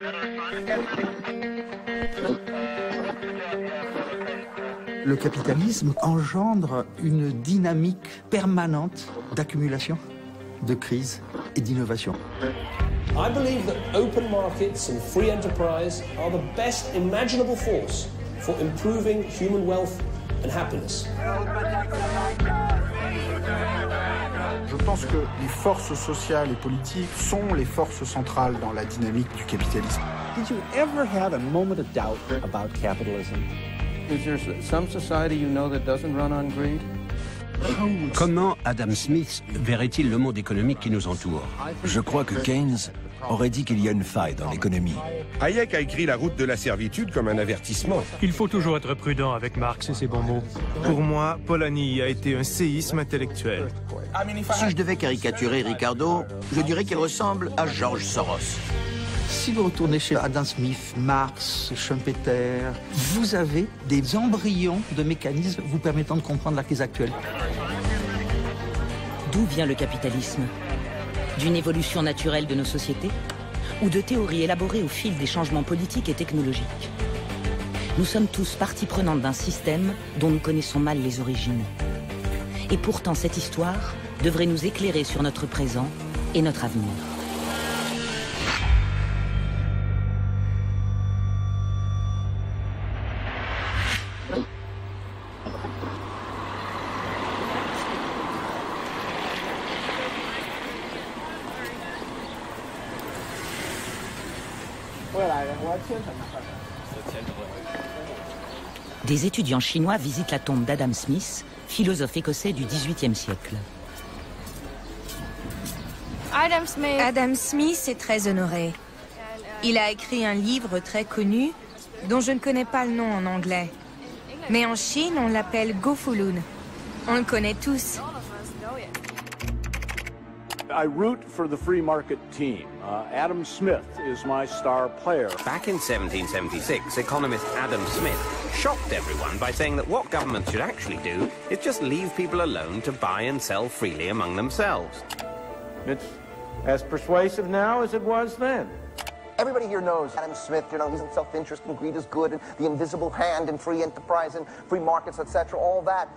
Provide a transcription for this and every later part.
Le capitalisme engendre une dynamique permanente d'accumulation, de crise et d'innovation. I believe that open markets and free enterprise are the best imaginable force for improving human wealth and happiness. Je pense que les forces sociales et politiques sont les forces centrales dans la dynamique du capitalisme. Did you ever have a moment of doubt about capitalism? Is there some society you know that doesn't run on greed? Comment Adam Smith verrait-il le monde économique qui nous entoure? Je crois que Keynes aurait dit qu'il y a une faille dans l'économie. Hayek a écrit La route de la servitude comme un avertissement. Il faut toujours être prudent avec Marx et ses bons mots. Pour moi, Polanyi a été un séisme intellectuel. Si je devais caricaturer Ricardo, je dirais qu'il ressemble à George Soros. Si vous retournez chez Adam Smith, Marx, Schumpeter, vous avez des embryons de mécanismes vous permettant de comprendre la crise actuelle. D'où vient le capitalisme? D'une évolution naturelle de nos sociétés? Ou de théories élaborées au fil des changements politiques et technologiques? Nous sommes tous partie prenante d'un système dont nous connaissons mal les origines. Et pourtant, cette histoire devrait nous éclairer sur notre présent et notre avenir. Des étudiants chinois visitent la tombe d'Adam Smith, philosophe écossais du XVIIIe siècle. Adam Smith est très honoré. Il a écrit un livre très connu dont je ne connais pas le nom en anglais. Mais en Chine, on l'appelle Go Fulun. On le connaît tous. I root for the free market team. Adam Smith is my star player. Back in 1776, economist Adam Smith shocked everyone by saying that what governments should actually do is just leave people alone to buy and sell freely among themselves. It's as persuasive now as it was then. Everybody here knows Adam Smith, he's in self-interest and greed is good and the invisible hand and free enterprise and free markets, etc. All that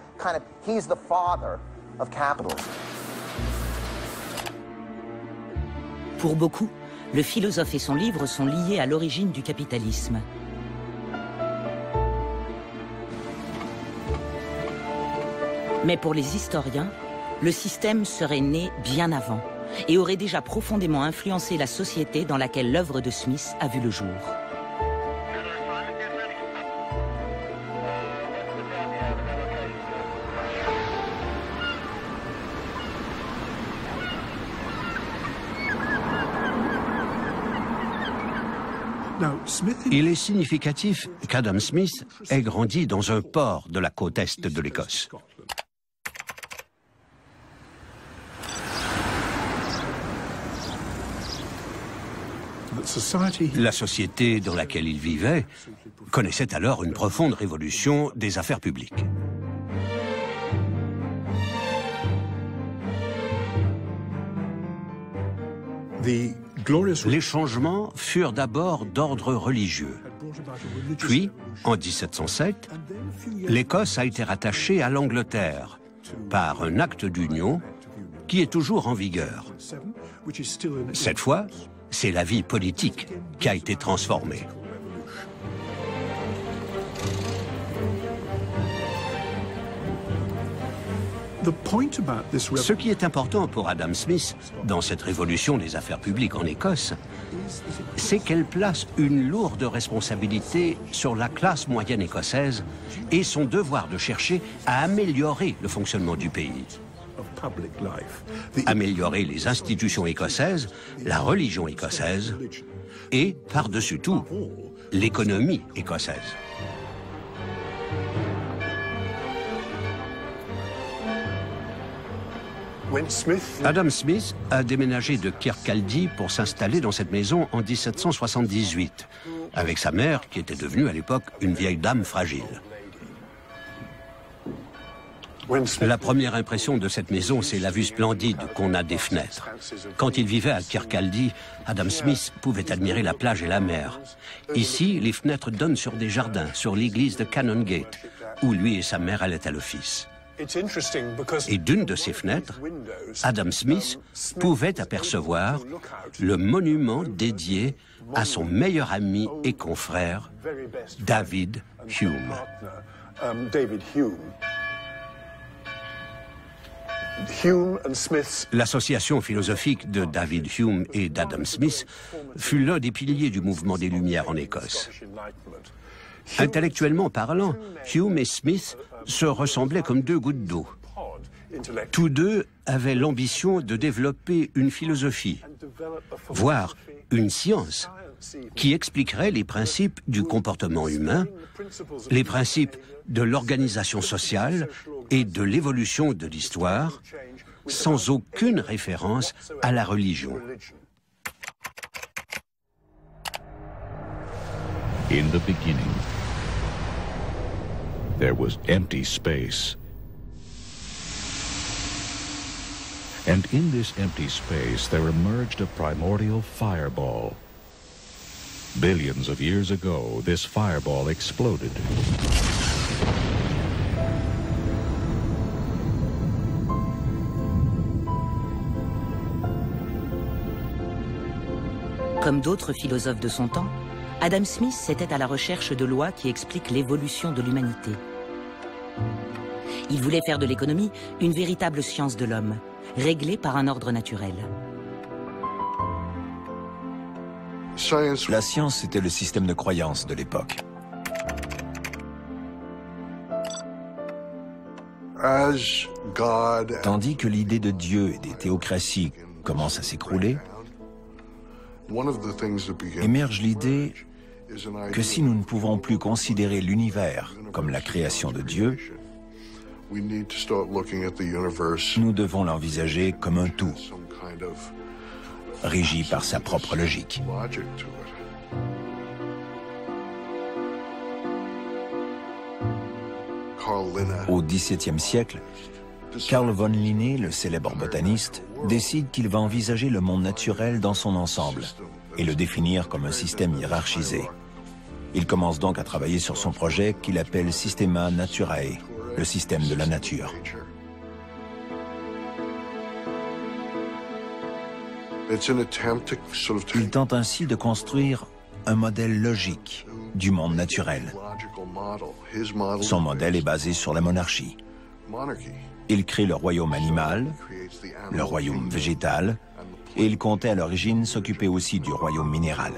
he's the father of capitalism. Pour beaucoup, le philosophe et son livre sont liés à l'origine du capitalisme. Mais pour les historiens, le système serait né bien avant et aurait déjà profondément influencé la société dans laquelle l'œuvre de Smith a vu le jour. Il est significatif qu'Adam Smith ait grandi dans un port de la côte est de l'Écosse. La société dans laquelle il vivait connaissait alors une profonde révolution des affaires publiques. Les changements furent d'abord d'ordre religieux. Puis, en 1707, l'Écosse a été rattachée à l'Angleterre par un acte d'union qui est toujours en vigueur. Cette fois, c'est la vie politique qui a été transformée. Ce qui est important pour Adam Smith dans cette révolution des affaires publiques en Écosse, c'est qu'elle place une lourde responsabilité sur la classe moyenne écossaise et son devoir de chercher à améliorer le fonctionnement du pays. Améliorer les institutions écossaises, la religion écossaise et, par-dessus tout, l'économie écossaise. Adam Smith a déménagé de Kirkcaldy pour s'installer dans cette maison en 1778, avec sa mère qui était devenue à l'époque une vieille dame fragile. La première impression de cette maison, c'est la vue splendide qu'on a des fenêtres. Quand il vivait à Kirkcaldy, Adam Smith pouvait admirer la plage et la mer. Ici, les fenêtres donnent sur des jardins, sur l'église de Canongate, où lui et sa mère allaient à l'office. Et d'une de ces fenêtres, Adam Smith pouvait apercevoir le monument dédié à son meilleur ami et confrère, David Hume. L'association philosophique de David Hume et d'Adam Smith fut l'un des piliers du mouvement des Lumières en Écosse. Intellectuellement parlant, Hume et Smith se ressemblaient comme deux gouttes d'eau. Tous deux avaient l'ambition de développer une philosophie, voire une science, qui expliquerait les principes du comportement humain, les principes de l'organisation sociale et de l'évolution de l'histoire, sans aucune référence à la religion. In the beginning, there was empty space. And in this empty space, there emerged a primordial fireball. Billions of years ago, this fireball exploded. Comme d'autres philosophes de son temps, Adam Smith était à la recherche de lois qui expliquent l'évolution de l'humanité. Il voulait faire de l'économie une véritable science de l'homme, réglée par un ordre naturel. La science était le système de croyance de l'époque. Tandis que l'idée de Dieu et des théocraties commence à s'écrouler, émerge l'idée que si nous ne pouvons plus considérer l'univers comme la création de Dieu, nous devons l'envisager comme un tout, régi par sa propre logique. Au XVIIe siècle, Carl von Linné, le célèbre botaniste, décide qu'il va envisager le monde naturel dans son ensemble et le définir comme un système hiérarchisé. Il commence donc à travailler sur son projet qu'il appelle Systema Naturae, le système de la nature. Il tente ainsi de construire un modèle logique du monde naturel. Son modèle est basé sur la monarchie. Il crée le royaume animal, le royaume végétal, et il comptait à l'origine s'occuper aussi du royaume minéral.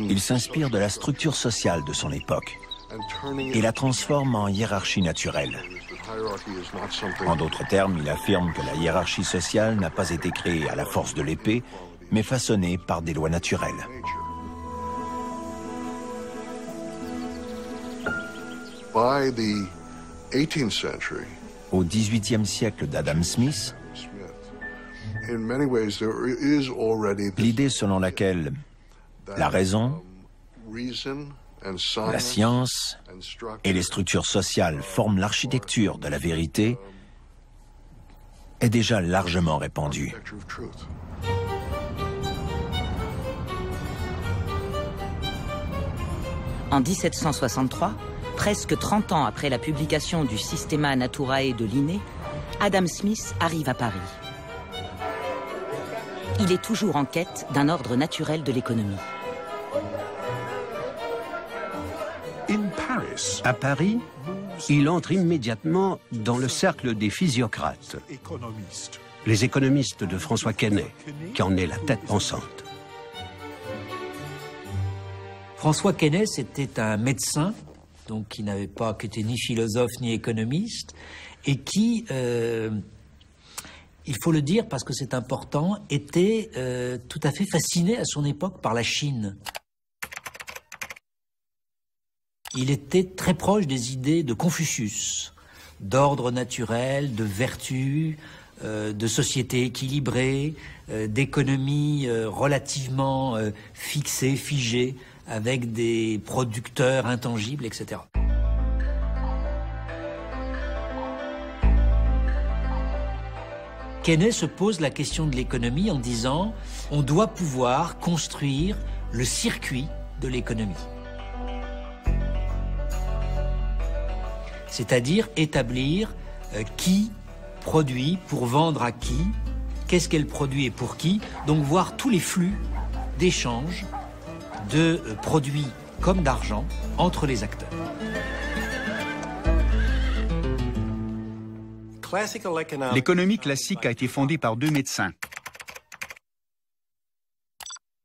Il s'inspire de la structure sociale de son époque et la transforme en hiérarchie naturelle. En d'autres termes, il affirme que la hiérarchie sociale n'a pas été créée à la force de l'épée, mais façonnée par des lois naturelles. Au XVIIIe siècle d'Adam Smith, l'idée selon laquelle la raison, la science et les structures sociales forment l'architecture de la vérité est déjà largement répandue. En 1763, presque 30 ans après la publication du Systema Naturae de Linné, Adam Smith arrive à Paris. Il est toujours en quête d'un ordre naturel de l'économie. À Paris, il entre immédiatement dans le cercle des physiocrates, les économistes de François Quesnay, qui en est la tête pensante. François Quesnay, c'était un médecin, donc qui était ni philosophe ni économiste, et qui, il faut le dire parce que c'est important, était tout à fait fasciné à son époque par la Chine. Il était très proche des idées de Confucius, d'ordre naturel, de vertu, de société équilibrée, d'économie relativement fixée, figée, avec des producteurs intangibles, etc. Keynes se pose la question de l'économie en disant « on doit pouvoir construire le circuit de l'économie ». C'est-à-dire établir qui produit pour vendre à qui, qu'est-ce qu'elle produit et pour qui, donc voir tous les flux d'échange de produits comme d'argent entre les acteurs. L'économie classique a été fondée par deux médecins.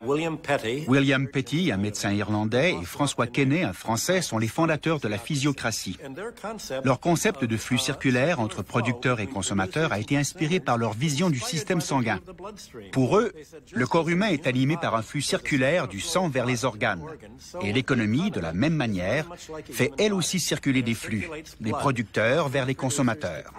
William Petty, un médecin irlandais, et François Quesnay, un Français, sont les fondateurs de la physiocratie. Leur concept de flux circulaire entre producteurs et consommateurs a été inspiré par leur vision du système sanguin. Pour eux, le corps humain est animé par un flux circulaire du sang vers les organes. Et l'économie, de la même manière, fait elle aussi circuler des flux, des producteurs vers les consommateurs.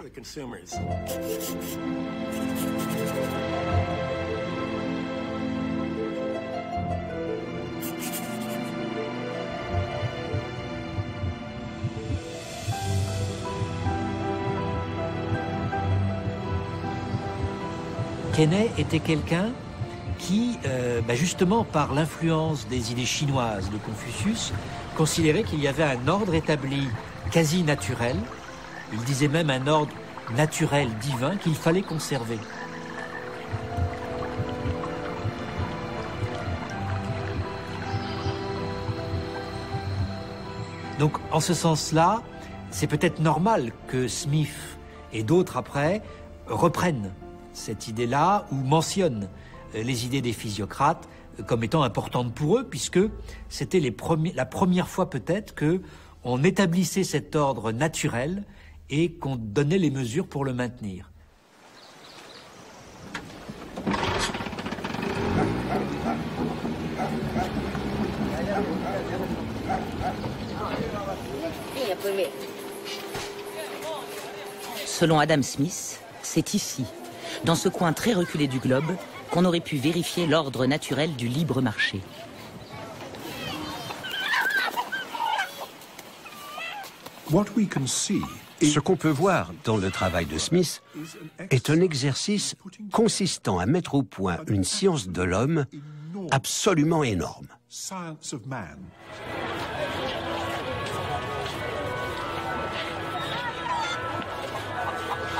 Quesnay était quelqu'un qui, justement par l'influence des idées chinoises de Confucius, considérait qu'il y avait un ordre établi quasi naturel, il disait même un ordre naturel divin qu'il fallait conserver. Donc en ce sens-là, c'est peut-être normal que Smith et d'autres après reprennent cette idée-là ou mentionnent les idées des physiocrates comme étant importantes pour eux, puisque c'était la première fois peut-être qu'on établissait cet ordre naturel et qu'on donnait les mesures pour le maintenir. Selon Adam Smith, c'est ici, dans ce coin très reculé du globe, qu'on aurait pu vérifier l'ordre naturel du libre marché. Ce qu'on peut voir dans le travail de Smith est un exercice consistant à mettre au point une science de l'homme absolument énorme.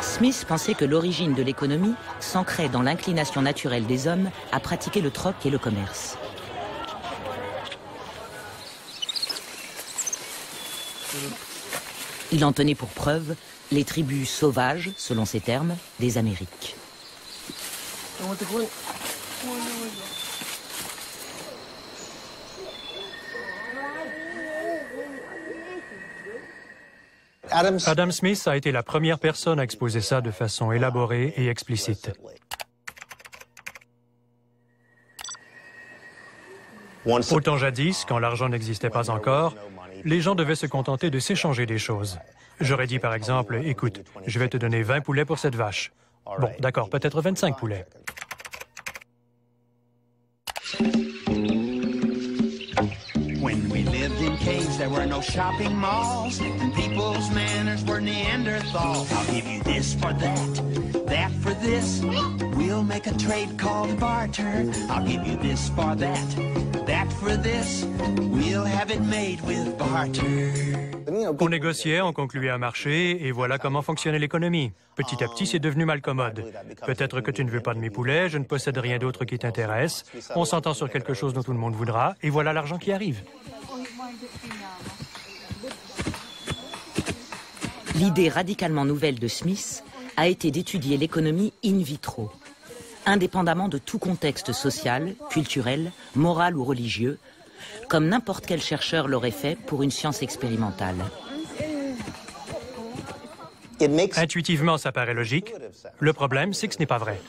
Smith pensait que l'origine de l'économie s'ancrait dans l'inclination naturelle des hommes à pratiquer le troc et le commerce. Il en tenait pour preuve les tribus sauvages, selon ses termes, des Amériques. Adam Smith a été la première personne à exposer ça de façon élaborée et explicite. Autant jadis, quand l'argent n'existait pas encore, les gens devaient se contenter de s'échanger des choses. J'aurais dit par exemple, écoute, je vais te donner 20 poulets pour cette vache. Bon, d'accord, peut-être 25 poulets. When we lived in caves, there were no shopping malls, and people's manners were Neanderthals. I'll give you this for that for this. We'll make a trade called barter. I'll give you this for that for this. We'll have it made with barter. On négociait, on concluait un marché, et voilà comment fonctionnait l'économie. Petit à petit, c'est devenu malcommode. Peut-être que tu ne veux pas de mes poulets, je ne possède rien d'autre qui t'intéresse. On s'entend sur quelque chose dont tout le monde voudra, et voilà l'argent qui arrive. L'idée radicalement nouvelle de Smith a été d'étudier l'économie in vitro, indépendamment de tout contexte social, culturel, moral ou religieux, comme n'importe quel chercheur l'aurait fait pour une science expérimentale. Intuitivement, ça paraît logique. Le problème, c'est que ce n'est pas vrai.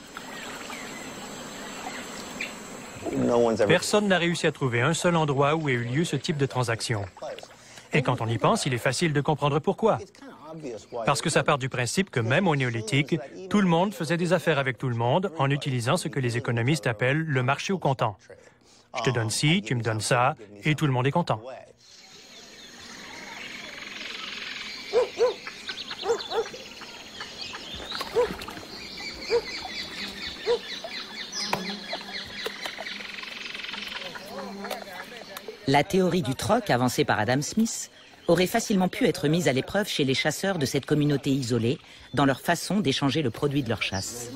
Personne n'a réussi à trouver un seul endroit où ait eu lieu ce type de transaction. Et quand on y pense, il est facile de comprendre pourquoi. Parce que ça part du principe que même au néolithique, tout le monde faisait des affaires avec tout le monde en utilisant ce que les économistes appellent le marché au comptant. Je te donne ci, tu me donnes ça, et tout le monde est content. La théorie du troc avancée par Adam Smith aurait facilement pu être mise à l'épreuve chez les chasseurs de cette communauté isolée dans leur façon d'échanger le produit de leur chasse.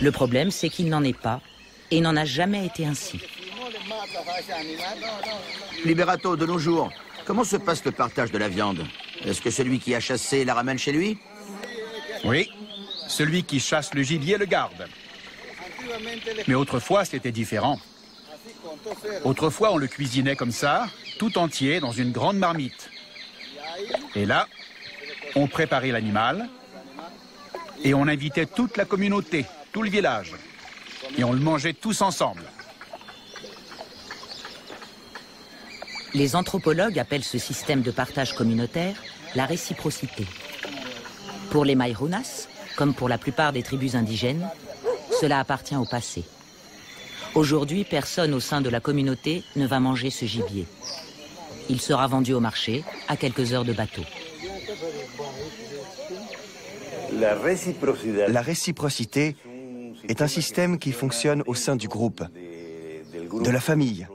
Le problème, c'est qu'il n'en est pas et n'en a jamais été ainsi. Liberato, de nos jours, comment se passe le partage de la viande? Est-ce que celui qui a chassé la ramène chez lui? Oui, celui qui chasse le gibier le garde. Mais autrefois, c'était différent. Autrefois, on le cuisinait comme ça, tout entier, dans une grande marmite. Et là, on préparait l'animal et on invitait toute la communauté, tout le village. Et on le mangeait tous ensemble. Les anthropologues appellent ce système de partage communautaire la réciprocité. Pour les Mairunas, comme pour la plupart des tribus indigènes, cela appartient au passé. Aujourd'hui, personne au sein de la communauté ne va manger ce gibier. Il sera vendu au marché à quelques heures de bateau. La réciprocité est un système qui fonctionne au sein du groupe, de la famille.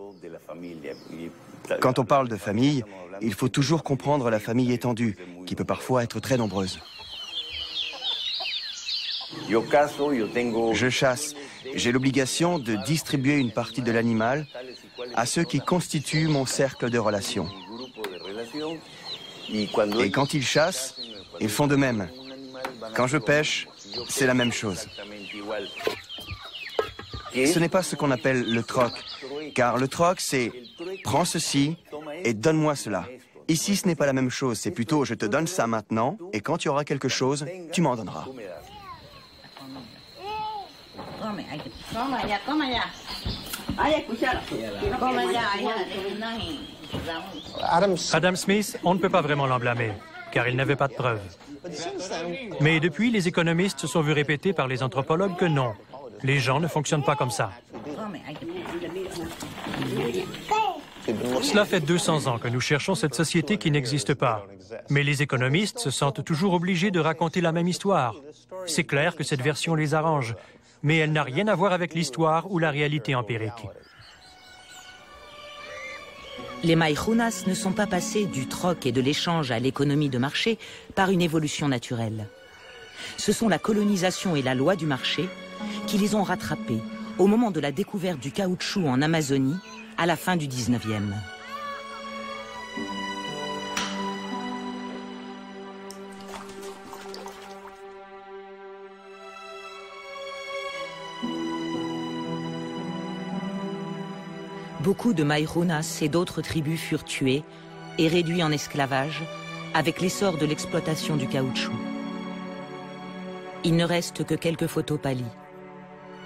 Quand on parle de famille, il faut toujours comprendre la famille étendue, qui peut parfois être très nombreuse. Je chasse. J'ai l'obligation de distribuer une partie de l'animal à ceux qui constituent mon cercle de relations. Et quand ils chassent, ils font de même. Quand je pêche, c'est la même chose. Ce n'est pas ce qu'on appelle le troc, car le troc, c'est « prends ceci et donne-moi cela ». Ici, ce n'est pas la même chose, c'est plutôt « je te donne ça maintenant, et quand tu auras quelque chose, tu m'en donneras ». Adam Smith, on ne peut pas vraiment l'en blâmer, car il n'avait pas de preuves. Mais depuis, les économistes se sont vus répéter par les anthropologues que non, les gens ne fonctionnent pas comme ça. Cela fait 200 ans que nous cherchons cette société qui n'existe pas. Mais les économistes se sentent toujours obligés de raconter la même histoire. C'est clair que cette version les arrange, mais elle n'a rien à voir avec l'histoire ou la réalité empirique. Les Mairunas ne sont pas passés du troc et de l'échange à l'économie de marché par une évolution naturelle. Ce sont la colonisation et la loi du marché qui les ont rattrapés au moment de la découverte du caoutchouc en Amazonie à la fin du 19e. Beaucoup de Mairunas et d'autres tribus furent tués et réduits en esclavage avec l'essor de l'exploitation du caoutchouc. Il ne reste que quelques photos pâlies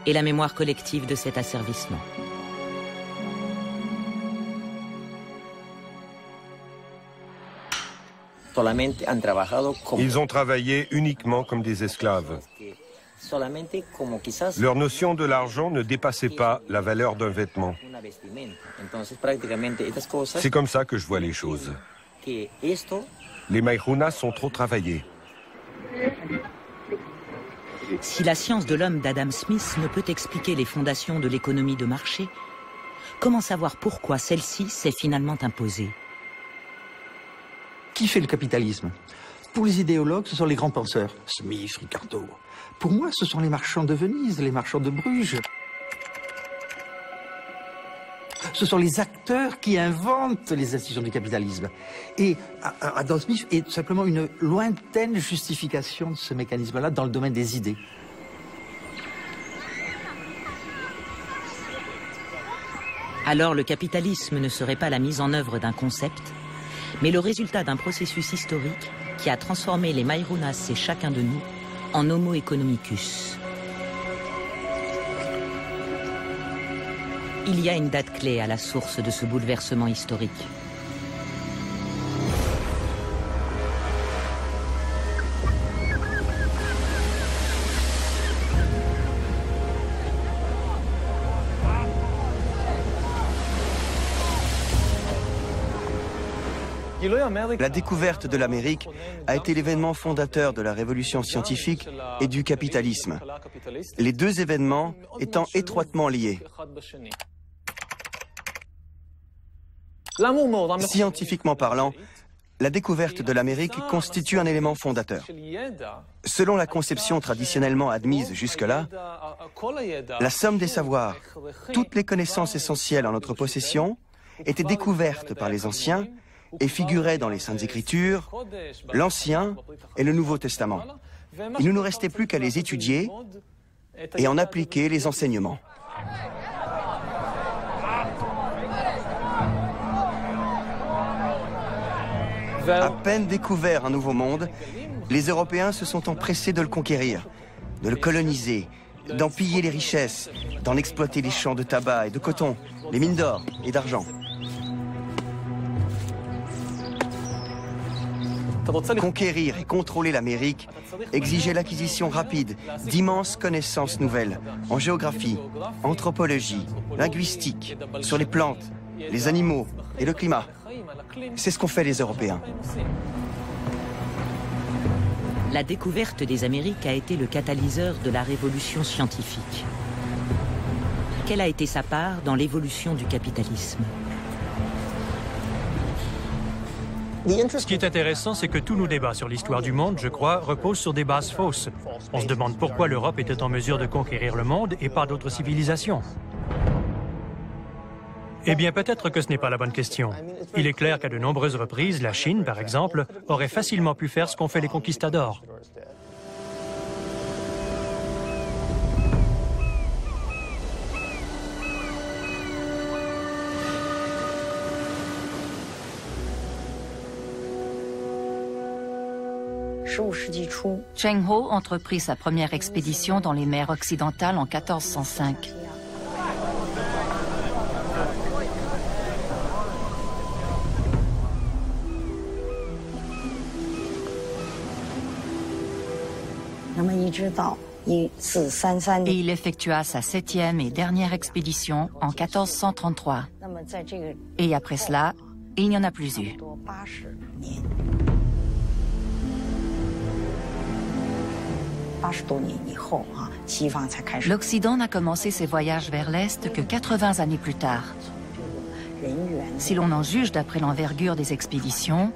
et la mémoire collective de cet asservissement. Ils ont travaillé uniquement comme des esclaves. Leur notion de l'argent ne dépassait pas la valeur d'un vêtement. C'est comme ça que je vois les choses. Les Mairunas sont trop travaillés. Si la science de l'homme d'Adam Smith ne peut expliquer les fondations de l'économie de marché, comment savoir pourquoi celle-ci s'est finalement imposée? Qui fait le capitalisme? Pour les idéologues, ce sont les grands penseurs. Smith, Ricardo. Pour moi, ce sont les marchands de Venise, les marchands de Bruges. Ce sont les acteurs qui inventent les institutions du capitalisme. Et Adam Smith est simplement une lointaine justification de ce mécanisme-là dans le domaine des idées. Alors le capitalisme ne serait pas la mise en œuvre d'un concept, mais le résultat d'un processus historique qui a transformé les Mairunas et chacun de nous en Homo economicus. Il y a une date clé à la source de ce bouleversement historique. La découverte de l'Amérique a été l'événement fondateur de la révolution scientifique et du capitalisme, les deux événements étant étroitement liés. Scientifiquement parlant, la découverte de l'Amérique constitue un élément fondateur. Selon la conception traditionnellement admise jusque-là, la somme des savoirs, toutes les connaissances essentielles en notre possession, étaient découvertes par les anciens et figuraient dans les Saintes Écritures, l'Ancien et le Nouveau Testament. Il ne nous restait plus qu'à les étudier et en appliquer les enseignements. À peine découvert un nouveau monde, les Européens se sont empressés de le conquérir, de le coloniser, d'en piller les richesses, d'en exploiter les champs de tabac et de coton, les mines d'or et d'argent. Conquérir et contrôler l'Amérique exigeait l'acquisition rapide d'immenses connaissances nouvelles en géographie, anthropologie, linguistique, sur les plantes, les animaux et le climat. C'est ce qu'ont fait les Européens. La découverte des Amériques a été le catalyseur de la révolution scientifique. Quelle a été sa part dans l'évolution du capitalisme? Ce qui est intéressant, c'est que tous nos débats sur l'histoire du monde, je crois, reposent sur des bases fausses. On se demande pourquoi l'Europe était en mesure de conquérir le monde et pas d'autres civilisations. Eh bien, peut-être que ce n'est pas la bonne question. Il est clair qu'à de nombreuses reprises, la Chine, par exemple, aurait facilement pu faire ce qu'ont fait les conquistadors. Cheng Ho entreprit sa première expédition dans les mers occidentales en 1405. Et il effectua sa 7e et dernière expédition en 1433. Et après cela, il n'y en a plus eu. L'Occident n'a commencé ses voyages vers l'Est que 80 années plus tard. Si l'on en juge d'après l'envergure des expéditions,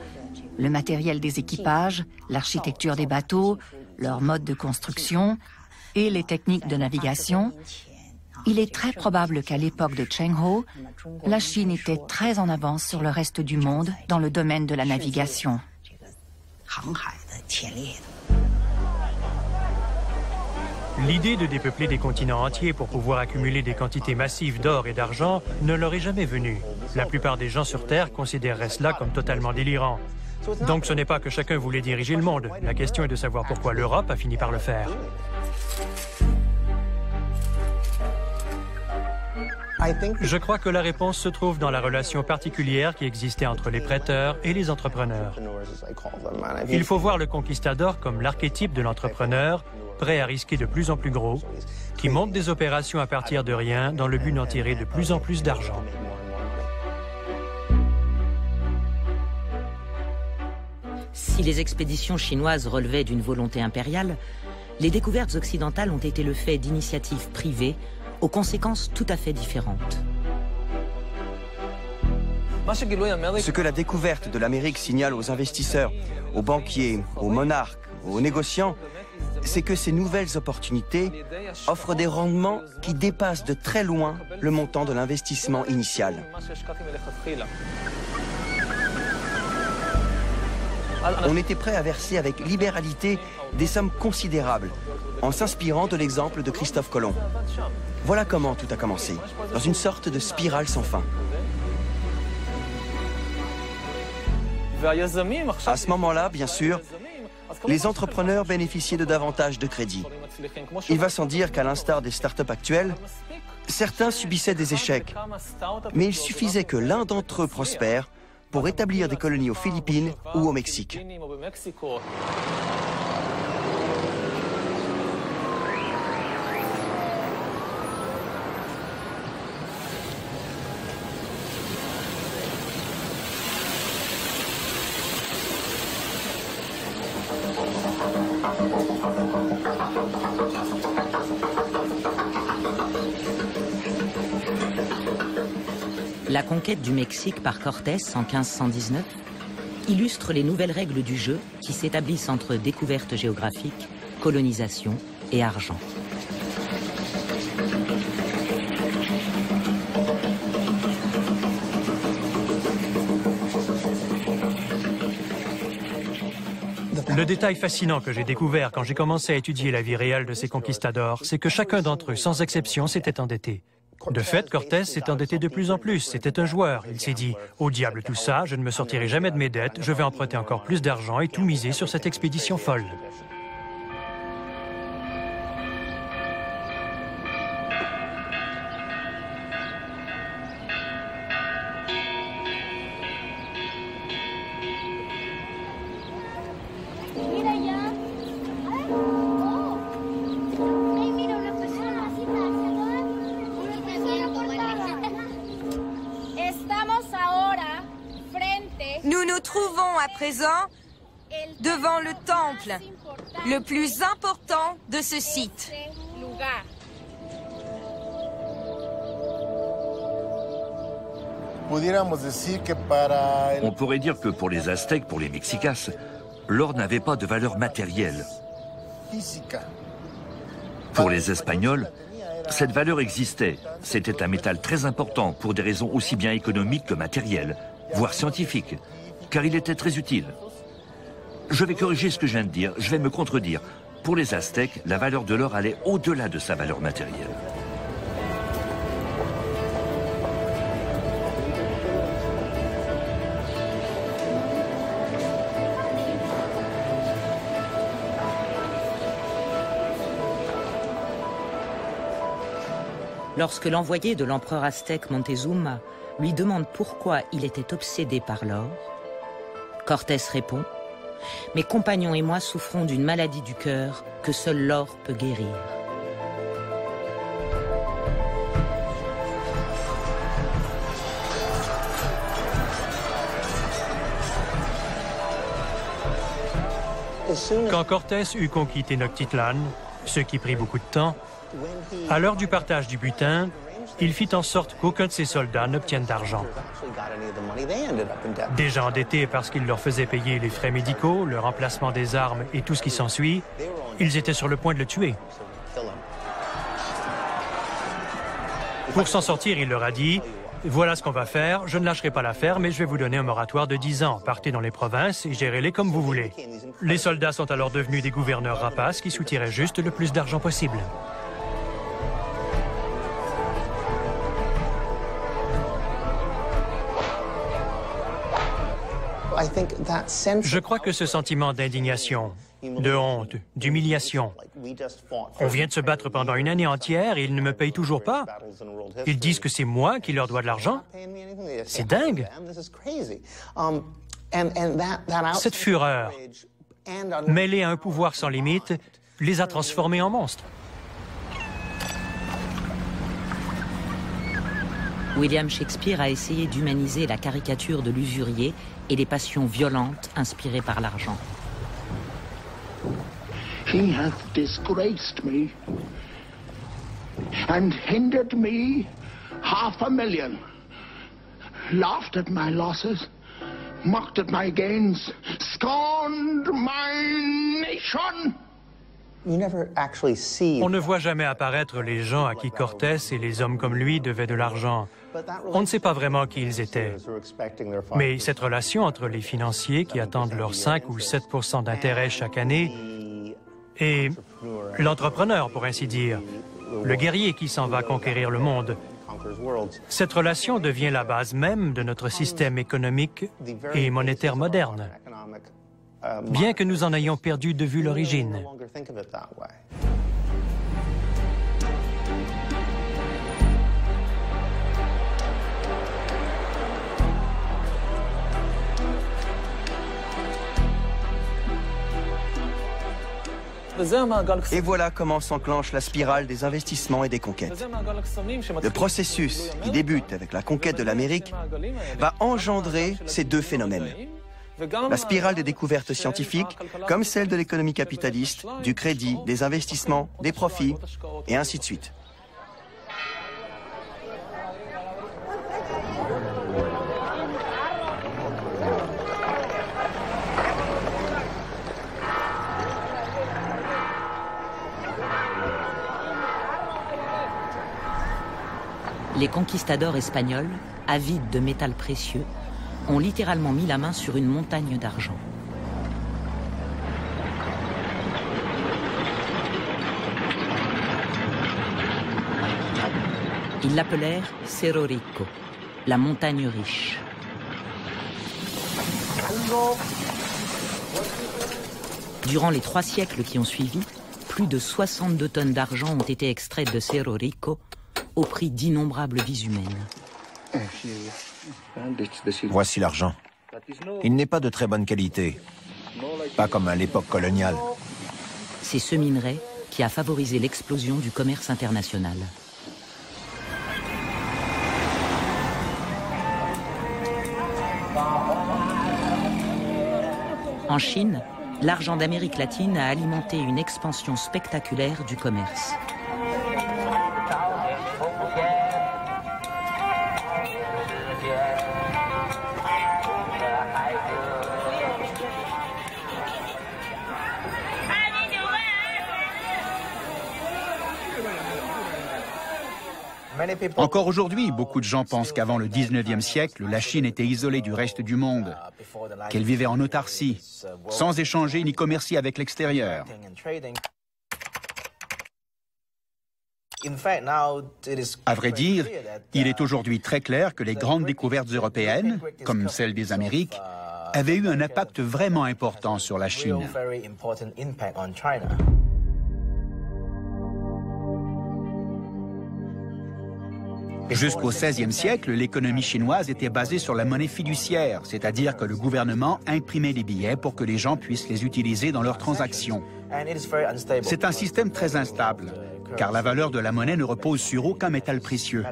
le matériel des équipages, l'architecture des bateaux, leur mode de construction et les techniques de navigation, il est très probable qu'à l'époque de Cheng Ho, la Chine était très en avance sur le reste du monde dans le domaine de la navigation. L'idée de dépeupler des continents entiers pour pouvoir accumuler des quantités massives d'or et d'argent ne leur est jamais venue. La plupart des gens sur Terre considéreraient cela comme totalement délirant. Donc ce n'est pas que chacun voulait diriger le monde. La question est de savoir pourquoi l'Europe a fini par le faire. Je crois que la réponse se trouve dans la relation particulière qui existait entre les prêteurs et les entrepreneurs. Il faut voir le conquistador comme l'archétype de l'entrepreneur, prêt à risquer de plus en plus gros, qui monte des opérations à partir de rien dans le but d'en tirer de plus en plus d'argent. Si les expéditions chinoises relevaient d'une volonté impériale, les découvertes occidentales ont été le fait d'initiatives privées aux conséquences tout à fait différentes. Ce que la découverte de l'Amérique signale aux investisseurs, aux banquiers, aux monarques, aux négociants, c'est que ces nouvelles opportunités offrent des rendements qui dépassent de très loin le montant de l'investissement initial. On était prêt à verser avec libéralité des sommes considérables, en s'inspirant de l'exemple de Christophe Colomb. Voilà comment tout a commencé, dans une sorte de spirale sans fin. À ce moment-là, bien sûr, les entrepreneurs bénéficiaient de davantage de crédits. Il va sans dire qu'à l'instar des startups actuelles, certains subissaient des échecs, mais il suffisait que l'un d'entre eux prospère pour établir des colonies aux Philippines ou au Mexique. La conquête du Mexique par Cortés en 1519 illustre les nouvelles règles du jeu qui s'établissent entre découverte géographique, colonisation et argent. Le détail fascinant que j'ai découvert quand j'ai commencé à étudier la vie réelle de ces conquistadors, c'est que chacun d'entre eux, sans exception, s'était endetté. De fait, Cortés s'est endetté de plus en plus. C'était un joueur. Il s'est dit « Au diable tout ça, je ne me sortirai jamais de mes dettes, je vais emprunter encore plus d'argent et tout miser sur cette expédition folle. » Nous nous trouvons à présent devant le temple, le plus important de ce site. On pourrait dire que pour les Aztèques, pour les Mexicas, l'or n'avait pas de valeur matérielle. Pour les Espagnols, cette valeur existait. C'était un métal très important pour des raisons aussi bien économiques que matérielles, voire scientifiques, car il était très utile. Je vais corriger ce que je viens de dire, je vais me contredire. Pour les Aztèques, la valeur de l'or allait au-delà de sa valeur matérielle. Lorsque l'envoyé de l'empereur aztèque Montezuma lui demande pourquoi il était obsédé par l'or, Cortés répond « Mes compagnons et moi souffrons d'une maladie du cœur que seul l'or peut guérir. » Quand Cortés eut conquis Tenochtitlan, ce qui prit beaucoup de temps, à l'heure du partage du butin, il fit en sorte qu'aucun de ses soldats n'obtienne d'argent. Déjà endettés parce qu'il leur faisait payer les frais médicaux, le remplacement des armes et tout ce qui s'ensuit, ils étaient sur le point de le tuer. Pour s'en sortir, il leur a dit « Voilà ce qu'on va faire, je ne lâcherai pas l'affaire, mais je vais vous donner un moratoire de 10 ans. Partez dans les provinces et gérez-les comme vous voulez. » Les soldats sont alors devenus des gouverneurs rapaces qui soutiraient juste le plus d'argent possible. Je crois que ce sentiment d'indignation, de honte, d'humiliation, on vient de se battre pendant une année entière et ils ne me payent toujours pas. Ils disent que c'est moi qui leur dois de l'argent. C'est dingue. Cette fureur, mêlée à un pouvoir sans limite, les a transformés en monstres. William Shakespeare a essayé d'humaniser la caricature de l'usurier et les passions violentes inspirées par l'argent. He hath disgraced me and hindered me $500,000, laughed at my losses, mocked at my gains, scorned my nation. On ne voit jamais apparaître les gens à qui Cortés et les hommes comme lui devaient de l'argent. On ne sait pas vraiment qui ils étaient. Mais cette relation entre les financiers qui attendent leurs 5 ou 7% d'intérêt chaque année et l'entrepreneur, pour ainsi dire, le guerrier qui s'en va conquérir le monde, cette relation devient la base même de notre système économique et monétaire moderne, bien que nous en ayons perdu de vue l'origine. Et voilà comment s'enclenche la spirale des investissements et des conquêtes. Le processus, qui débute avec la conquête de l'Amérique, va engendrer ces deux phénomènes. La spirale des découvertes scientifiques, comme celle de l'économie capitaliste, du crédit, des investissements, des profits, et ainsi de suite. les conquistadors espagnols, avides de métal précieux, ont littéralement mis la main sur une montagne d'argent. Ils l'appelèrent Cerro Rico, la montagne riche. Durant les 3 siècles qui ont suivi, plus de 62 tonnes d'argent ont été extraites de Cerro Rico au prix d'innombrables vies humaines. Voici l'argent. Il n'est pas de très bonne qualité, pas comme à l'époque coloniale. C'est ce minerai qui a favorisé l'explosion du commerce international. En Chine, l'argent d'Amérique latine a alimenté une expansion spectaculaire du commerce. Encore aujourd'hui, beaucoup de gens pensent qu'avant le 19e siècle, la Chine était isolée du reste du monde, qu'elle vivait en autarcie, sans échanger ni commercer avec l'extérieur. À vrai dire, il est aujourd'hui très clair que les grandes découvertes européennes, comme celle des Amériques, avaient eu un impact vraiment important sur la Chine. Jusqu'au XVIe siècle, l'économie chinoise était basée sur la monnaie fiduciaire, c'est-à-dire que le gouvernement imprimait les billets pour que les gens puissent les utiliser dans leurs transactions. C'est un système très instable, car la valeur de la monnaie ne repose sur aucun métal précieux.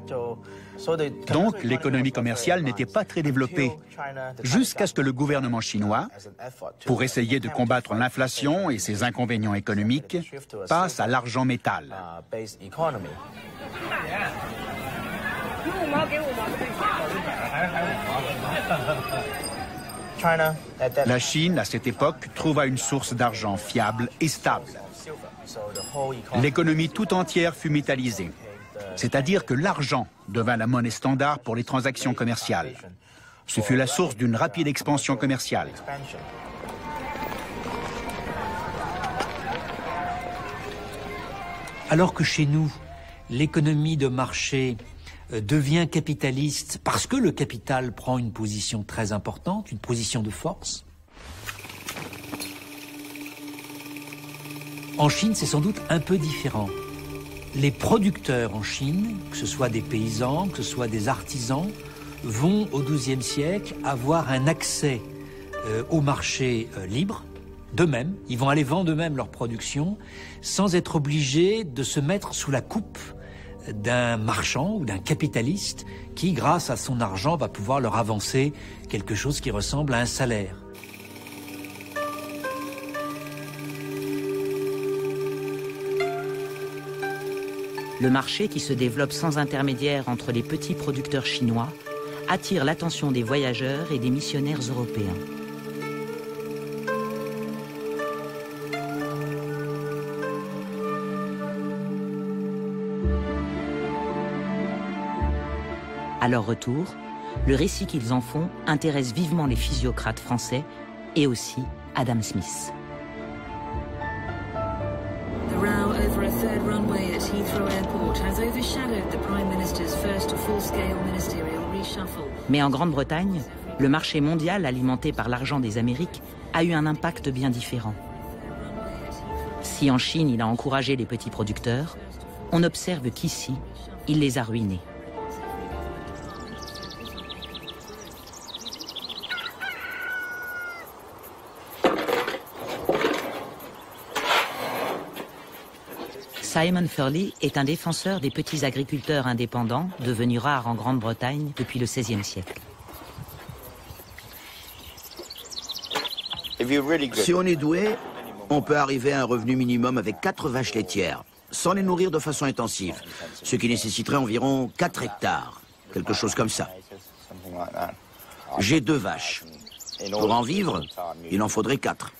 Donc, l'économie commerciale n'était pas très développée, jusqu'à ce que le gouvernement chinois, pour essayer de combattre l'inflation et ses inconvénients économiques, passe à l'argent métal. La Chine, à cette époque, trouva une source d'argent fiable et stable. L'économie tout entière fut métallisée, c'est-à-dire que l'argent devint la monnaie standard pour les transactions commerciales. Ce fut la source d'une rapide expansion commerciale. Alors que chez nous, l'économie de marché devient capitaliste parce que le capital prend une position très importante, une position de force. En Chine, c'est sans doute un peu différent. Les producteurs en Chine, que ce soit des paysans, que ce soit des artisans, vont au XIIe siècle avoir un accès au marché libre, d'eux-mêmes. Ils vont aller vendre eux-mêmes leur production sans être obligés de se mettre sous la coupe d'un marchand ou d'un capitaliste qui, grâce à son argent, va pouvoir leur avancer quelque chose qui ressemble à un salaire. Le marché qui se développe sans intermédiaire entre les petits producteurs chinois attire l'attention des voyageurs et des missionnaires européens. À leur retour, le récit qu'ils en font intéresse vivement les physiocrates français et aussi Adam Smith. The row over a third runway at Heathrow Airport has overshadowed the Prime Minister's first full-scale ministerial reshuffle. Mais en Grande-Bretagne, le marché mondial alimenté par l'argent des Amériques a eu un impact bien différent. Si en Chine il a encouragé les petits producteurs, on observe qu'ici, il les a ruinés. Simon Furley est un défenseur des petits agriculteurs indépendants, devenus rares en Grande-Bretagne depuis le XVIe siècle. Si on est doué, on peut arriver à un revenu minimum avec 4 vaches laitières, sans les nourrir de façon intensive, ce qui nécessiterait environ 4 hectares, quelque chose comme ça. J'ai 2 vaches. Pour en vivre, il en faudrait 4.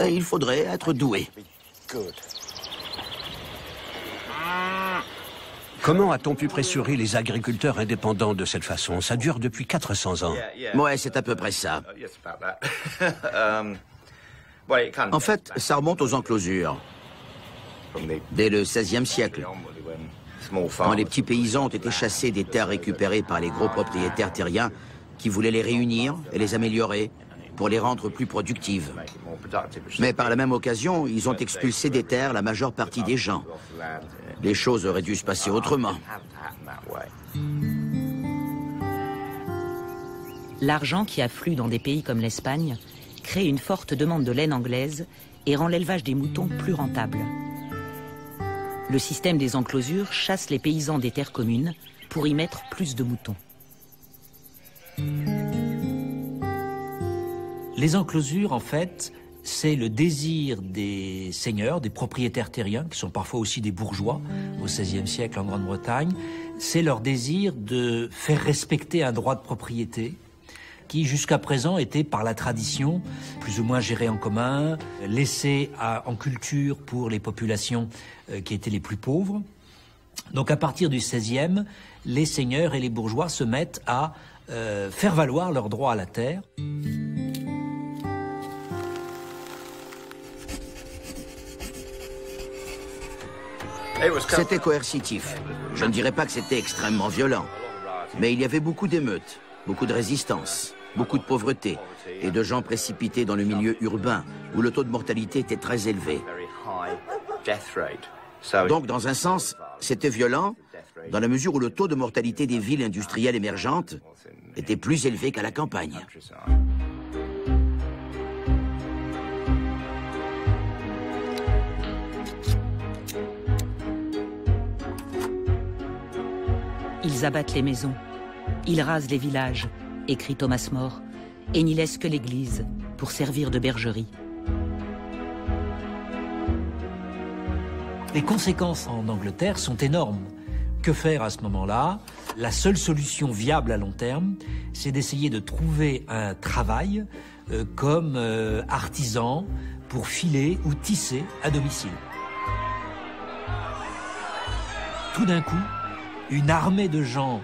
Et il faudrait être doué. Comment a-t-on pu pressurer les agriculteurs indépendants de cette façon? Ça dure depuis 400 ans. Ouais, c'est à peu près ça. En fait, ça remonte aux enclosures. Dès le XVIe siècle, quand les petits paysans ont été chassés des terres récupérées par les gros propriétaires terriens qui voulaient les réunir et les améliorer pour les rendre plus productives. Mais par la même occasion, ils ont expulsé des terres la majeure partie des gens. Les choses auraient dû se passer autrement. L'argent qui afflue dans des pays comme l'Espagne crée une forte demande de laine anglaise et rend l'élevage des moutons plus rentable. Le système des enclosures chasse les paysans des terres communes pour y mettre plus de moutons. Les enclosures, en fait, c'est le désir des seigneurs, des propriétaires terriens, qui sont parfois aussi des bourgeois au XVIe siècle en Grande-Bretagne. C'est leur désir de faire respecter un droit de propriété qui, jusqu'à présent, était par la tradition plus ou moins géré en commun, laissé en culture pour les populations qui étaient les plus pauvres. Donc à partir du XVIe, les seigneurs et les bourgeois se mettent à faire valoir leur droit à la terre. C'était coercitif. Je ne dirais pas que c'était extrêmement violent. Mais il y avait beaucoup d'émeutes, beaucoup de résistance, beaucoup de pauvreté et de gens précipités dans le milieu urbain où le taux de mortalité était très élevé. Donc, dans un sens, c'était violent dans la mesure où le taux de mortalité des villes industrielles émergentes était plus élevé qu'à la campagne. Ils abattent les maisons, ils rasent les villages, écrit Thomas More, et n'y laissent que l'église pour servir de bergerie. Les conséquences en Angleterre sont énormes. Que faire à ce moment-là? La seule solution viable à long terme, c'est d'essayer de trouver un travail comme artisan pour filer ou tisser à domicile. Tout d'un coup, une armée de gens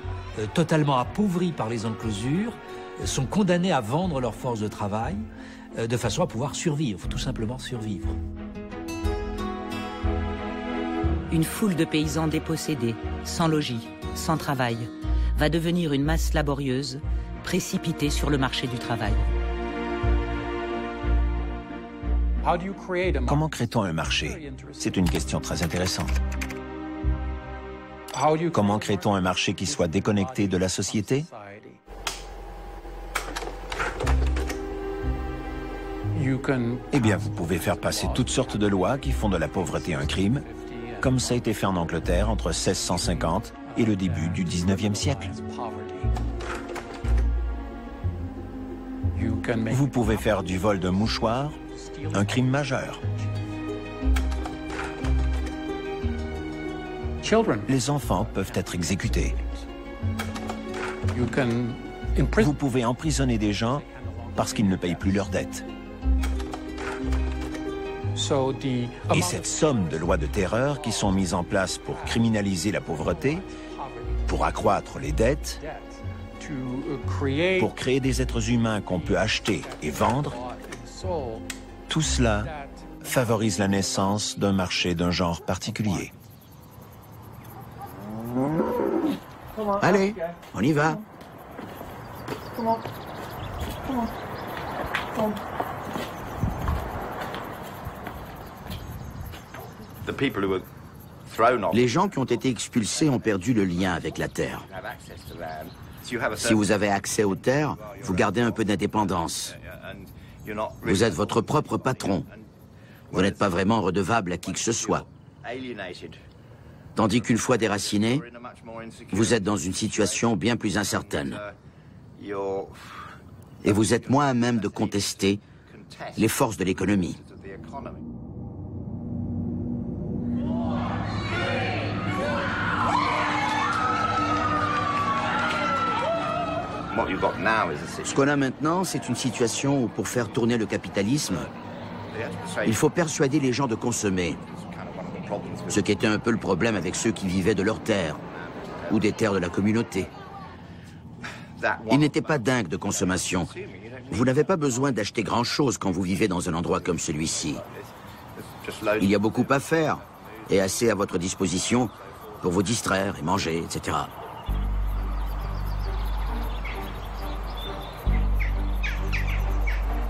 totalement appauvris par les enclosures sont condamnés à vendre leur force de travail de façon à pouvoir survivre, tout simplement survivre. Une foule de paysans dépossédés, sans logis, sans travail, va devenir une masse laborieuse, précipitée sur le marché du travail. Comment crée-t-on un marché? C'est une question très intéressante. Comment crée-t-on un marché qui soit déconnecté de la société? Eh bien, vous pouvez faire passer toutes sortes de lois qui font de la pauvreté un crime, comme ça a été fait en Angleterre entre 1650 et le début du 19e siècle. Vous pouvez faire du vol de mouchoirs un crime majeur. Les enfants peuvent être exécutés. Vous pouvez emprisonner des gens parce qu'ils ne payent plus leurs dettes. Et cette somme de lois de terreur qui sont mises en place pour criminaliser la pauvreté, pour accroître les dettes, pour créer des êtres humains qu'on peut acheter et vendre, tout cela favorise la naissance d'un marché d'un genre particulier. Allez, on y va. Les gens qui ont été expulsés ont perdu le lien avec la terre. Si vous avez accès aux terres, vous gardez un peu d'indépendance. Vous êtes votre propre patron. Vous n'êtes pas vraiment redevable à qui que ce soit. Tandis qu'une fois déraciné, vous êtes dans une situation bien plus incertaine. Et vous êtes moins à même de contester les forces de l'économie. Ce qu'on a maintenant, c'est une situation où pour faire tourner le capitalisme, il faut persuader les gens de consommer. Ce qui était un peu le problème avec ceux qui vivaient de leurs terres, ou des terres de la communauté. Il n'était pas dingue de consommation. Vous n'avez pas besoin d'acheter grand-chose quand vous vivez dans un endroit comme celui-ci. Il y a beaucoup à faire et assez à votre disposition pour vous distraire et manger, etc.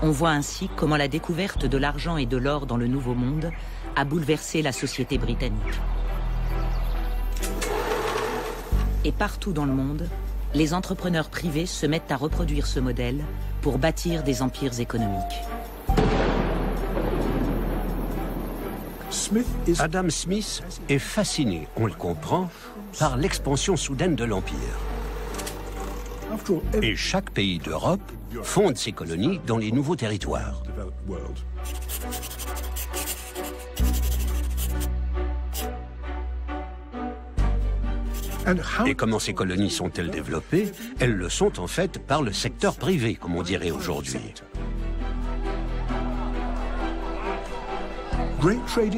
On voit ainsi comment la découverte de l'argent et de l'or dans le Nouveau Monde a bouleversé la société britannique. Et partout dans le monde, les entrepreneurs privés se mettent à reproduire ce modèle pour bâtir des empires économiques. Adam Smith est fasciné, on le comprend, par l'expansion soudaine de l'Empire. Et chaque pays d'Europe fonde ses colonies dans les nouveaux territoires. Et comment ces colonies sont-elles développées? Elles le sont en fait par le secteur privé, comme on dirait aujourd'hui.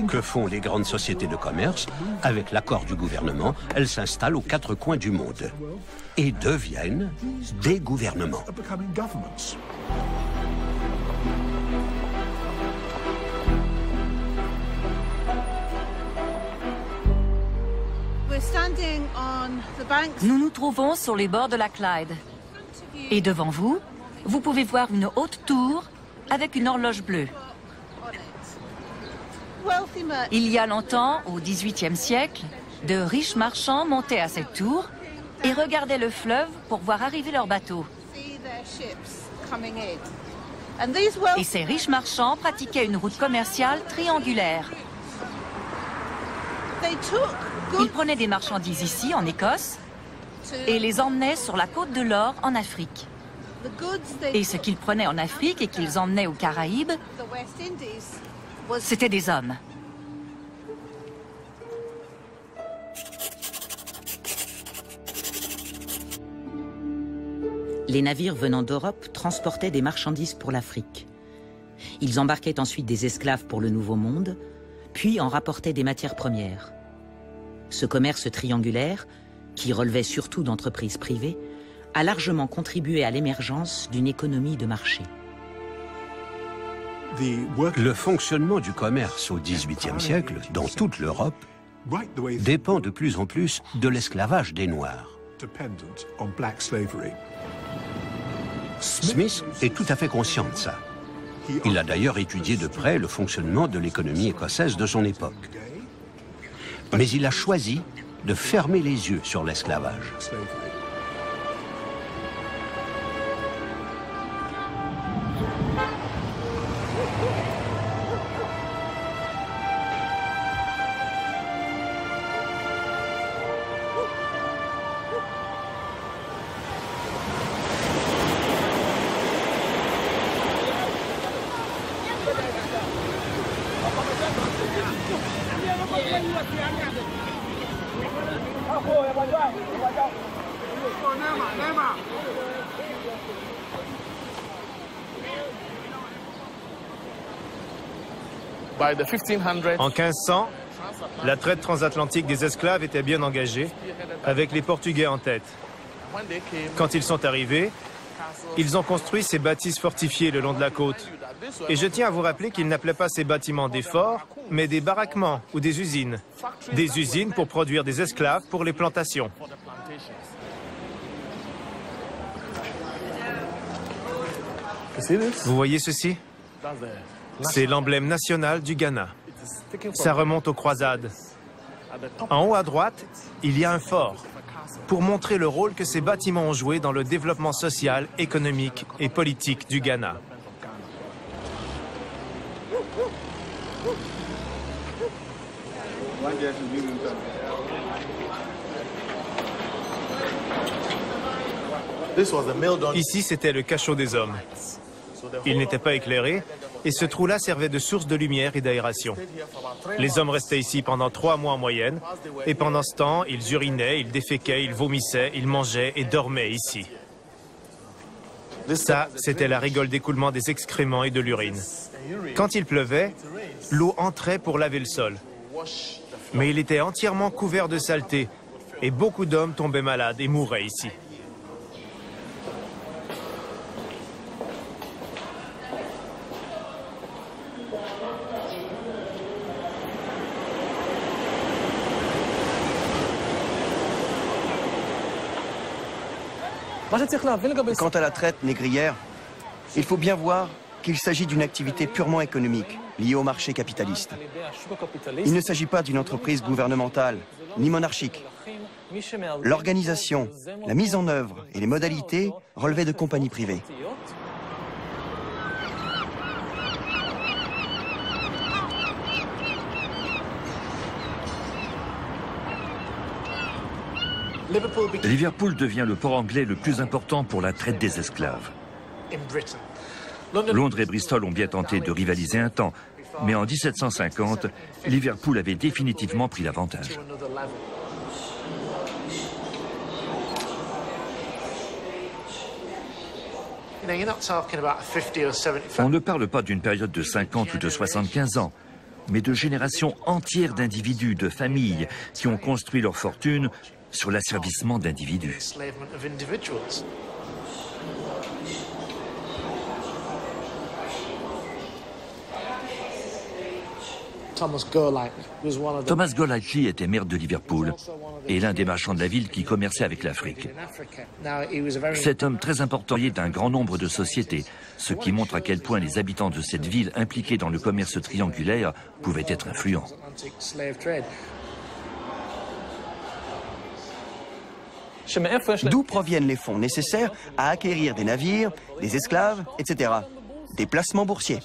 Que font les grandes sociétés de commerce? Avec l'accord du gouvernement, elles s'installent aux quatre coins du monde et deviennent des gouvernements. Nous nous trouvons sur les bords de la Clyde. Et devant vous, vous pouvez voir une haute tour avec une horloge bleue. Il y a longtemps, au XVIIIe siècle, de riches marchands montaient à cette tour et regardaient le fleuve pour voir arriver leurs bateaux. Et ces riches marchands pratiquaient une route commerciale triangulaire. Ils prenaient des marchandises ici, en Écosse, et les emmenaient sur la côte de l'Or, en Afrique. Et ce qu'ils prenaient en Afrique et qu'ils emmenaient aux Caraïbes, c'était des hommes. Les navires venant d'Europe transportaient des marchandises pour l'Afrique. Ils embarquaient ensuite des esclaves pour le Nouveau Monde, puis en rapportaient des matières premières. Ce commerce triangulaire, qui relevait surtout d'entreprises privées, a largement contribué à l'émergence d'une économie de marché. Le fonctionnement du commerce au XVIIIe siècle, dans toute l'Europe, dépend de plus en plus de l'esclavage des Noirs. Smith est tout à fait conscient de ça. Il a d'ailleurs étudié de près le fonctionnement de l'économie écossaise de son époque. Mais il a choisi de fermer les yeux sur l'esclavage. En 1500, la traite transatlantique des esclaves était bien engagée, avec les Portugais en tête. Quand ils sont arrivés, ils ont construit ces bâtisses fortifiées le long de la côte. Et je tiens à vous rappeler qu'ils n'appelaient pas ces bâtiments des forts, mais des baraquements ou des usines. Des usines pour produire des esclaves pour les plantations. Vous voyez ceci? C'est l'emblème national du Ghana. Ça remonte aux croisades. En haut à droite, il y a un fort, pour montrer le rôle que ces bâtiments ont joué dans le développement social, économique et politique du Ghana. Ici, c'était le cachot des hommes. Il n'était pas éclairé, et ce trou-là servait de source de lumière et d'aération. Les hommes restaient ici pendant 3 mois en moyenne, et pendant ce temps, ils urinaient, ils déféquaient, ils vomissaient, ils mangeaient et dormaient ici. Ça, c'était la rigole d'écoulement des excréments et de l'urine. Quand il pleuvait, l'eau entrait pour laver le sol. Mais il était entièrement couvert de saleté, Et beaucoup d'hommes tombaient malades et mouraient ici. Quant à la traite négrière, il faut bien voir qu'il s'agit d'une activité purement économique, liée au marché capitaliste. Il ne s'agit pas d'une entreprise gouvernementale, ni monarchique. L'organisation, la mise en œuvre et les modalités relevaient de compagnies privées. Liverpool devient le port anglais le plus important pour la traite des esclaves. Londres et Bristol ont bien tenté de rivaliser un temps, mais en 1750, Liverpool avait définitivement pris l'avantage. On ne parle pas d'une période de 50 ou de 75 ans, mais de générations entières d'individus, de familles, qui ont construit leur fortune sur l'asservissement d'individus. Thomas Golightly était maire de Liverpool et l'un des marchands de la ville qui commerçait avec l'Afrique. Cet homme très important est un grand nombre de sociétés, ce qui montre à quel point les habitants de cette ville impliqués dans le commerce triangulaire pouvaient être influents. D'où proviennent les fonds nécessaires à acquérir des navires, des esclaves, etc. Des placements boursiers.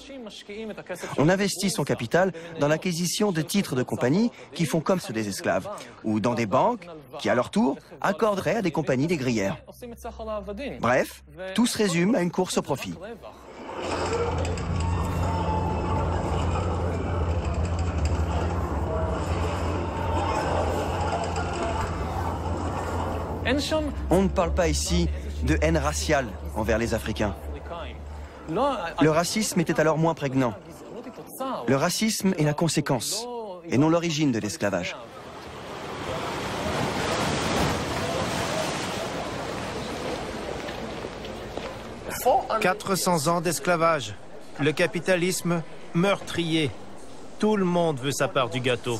On investit son capital dans l'acquisition de titres de compagnie qui font comme ceux des esclaves, ou dans des banques qui, à leur tour, accorderaient à des compagnies des négrières. Bref, tout se résume à une course au profit. On ne parle pas ici de haine raciale envers les Africains. Le racisme était alors moins prégnant. Le racisme est la conséquence, et non l'origine de l'esclavage. « 400 ans d'esclavage. Le capitalisme meurtrier. Tout le monde veut sa part du gâteau. »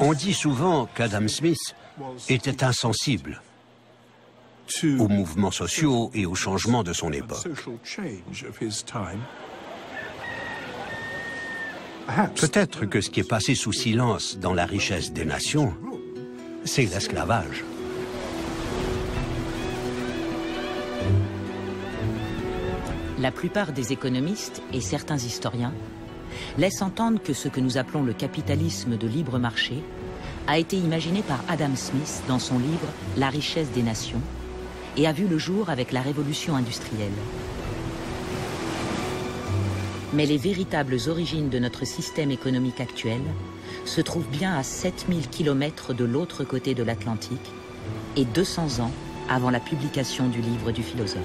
On dit souvent qu'Adam Smith était insensible aux mouvements sociaux et aux changements de son époque. Peut-être que ce qui est passé sous silence dans la richesse des nations, c'est l'esclavage. La plupart des économistes et certains historiens laissent entendre que ce que nous appelons le capitalisme de libre marché a été imaginé par Adam Smith dans son livre « La richesse des nations » et a vu le jour avec la révolution industrielle. Mais les véritables origines de notre système économique actuel se trouvent bien à 7000 km de l'autre côté de l'Atlantique et 200 ans avant la publication du livre du philosophe.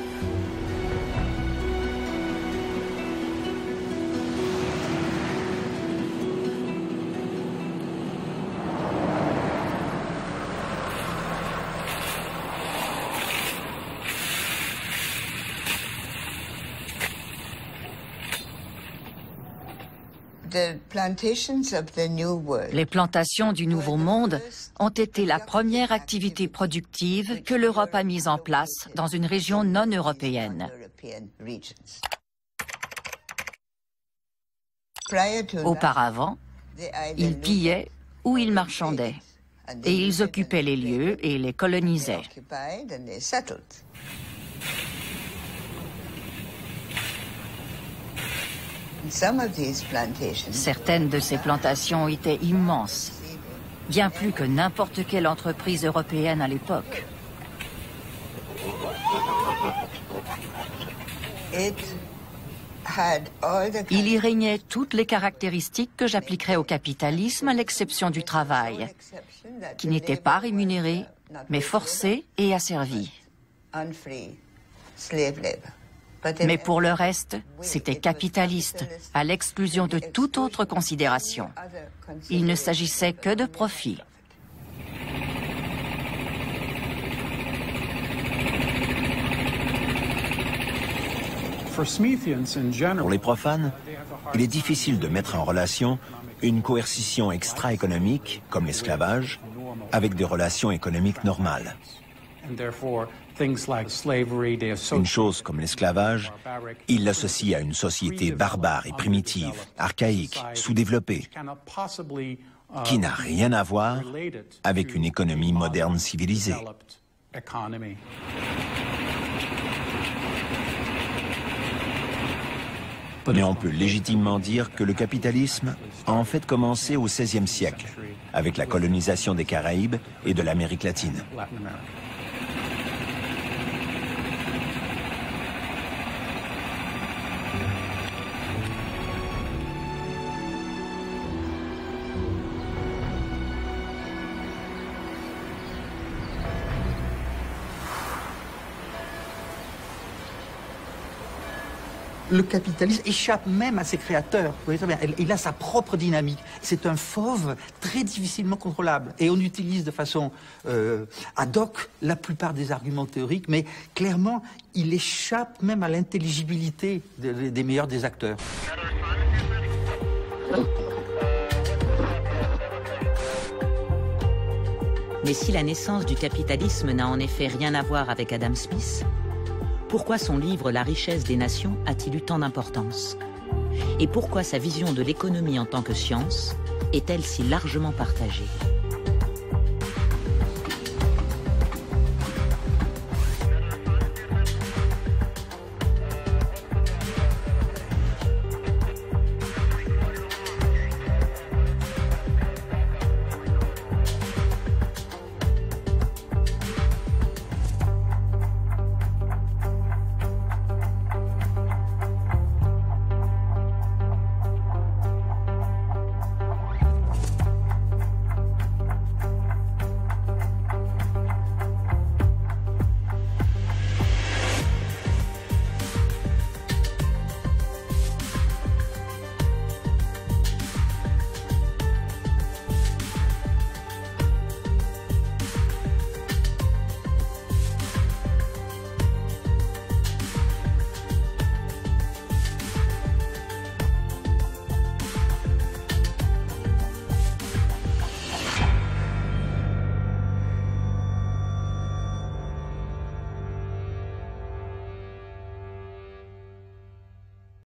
Les plantations du Nouveau Monde ont été la première activité productive que l'Europe a mise en place dans une région non européenne. Auparavant, ils pillaient ou ils marchandaient, et ils occupaient les lieux et les colonisaient. Certaines de ces plantations étaient immenses, bien plus que n'importe quelle entreprise européenne à l'époque. Il y régnait toutes les caractéristiques que j'appliquerais au capitalisme, à l'exception du travail, qui n'était pas rémunéré, mais forcé et asservi. Mais pour le reste, c'était capitaliste, à l'exclusion de toute autre considération. Il ne s'agissait que de profit. Pour les profanes, il est difficile de mettre en relation une coercition extra-économique, comme l'esclavage, avec des relations économiques normales. Une chose comme l'esclavage, il l'associe à une société barbare et primitive, archaïque, sous-développée, qui n'a rien à voir avec une économie moderne civilisée. Mais on peut légitimement dire que le capitalisme a en fait commencé au XVIe siècle, avec la colonisation des Caraïbes et de l'Amérique latine. Le capitalisme échappe même à ses créateurs. Vous voyez très bien, il a sa propre dynamique. C'est un fauve très difficilement contrôlable. Et on utilise de façon ad hoc la plupart des arguments théoriques, mais clairement, il échappe même à l'intelligibilité des meilleurs des acteurs. Mais si la naissance du capitalisme n'a en effet rien à voir avec Adam Smith, pourquoi son livre La richesse des nations a-t-il eu tant d'importance? Et pourquoi sa vision de l'économie en tant que science est-elle si largement partagée?